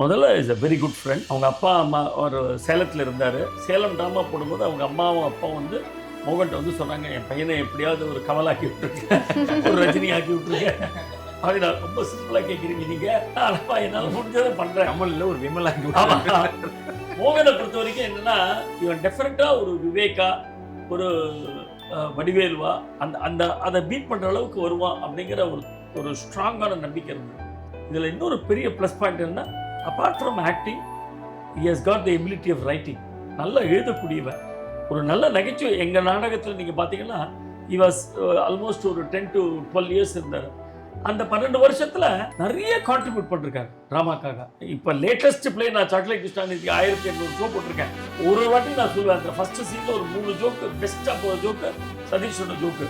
முதல்ல is a very good friend. அவங்க அப்பா அம்மா ஒரு சேலத்தில் இருந்தார். சேலம் ட்ராமா போடும்போது அவங்க அம்மாவும் அப்பாவும் வந்து மோகன்ட்ட வந்து சொன்னாங்க, என் பையனை எப்படியாவது ஒரு கமலாக்கி விட்டுருங்க, ஒரு ரஜினி ஆக்கி விட்டுருங்க அப்படின்னு. ரொம்ப சிம்பிளாக கேட்குறீங்க நீங்கள், அப்பா என்னால் முடிஞ்சதை பண்ணுறேன். கமல் இல்லை, ஒரு விமலாக்கி மோகனை பொறுத்த வரைக்கும் என்னன்னா, இவன் டெஃபினட்டாக ஒரு விவேகா, ஒரு வடிவேல்வா, அந்த அந்த அதை பீட் பண்ணுற அளவுக்கு வருவான் அப்படிங்கிற ஒரு ஸ்ட்ராங்கான நம்பிக்கை இருந்தது. இதில் இன்னொரு பெரிய ப்ளஸ் பாயிண்ட் என்னன்னா, apart from acting he has got the ability of writing. நல்லா எழுதக்கூடியவன், ஒரு நல்ல நகைச்சுவை. எங்கள் நாடகத்தில் நீங்கள் பார்த்தீங்கன்னா he was ஆல்மோஸ்ட் ஒரு 10 to 12 இயர்ஸ் இருந்தார். அந்த 12 வருஷத்தில் நிறைய கான்ட்ரிபியூட் பண்ணிருக்காரு ட்ராமாக்காக. இப்போ லேட்டஸ்ட் பிளே நான் சாக்லேட் கிருஷ்ணாநிதிக்கு 1800 ஷோ போட்டிருக்கேன். ஒரு வாட்டி நான் சொல்லுவேன், அந்த ஃபர்ஸ்ட் சீனில் ஒரு 3 ஜோக்கு, பெஸ்ட்டாக போகிற ஜோக்கு சதீஷோட ஜோக்கு.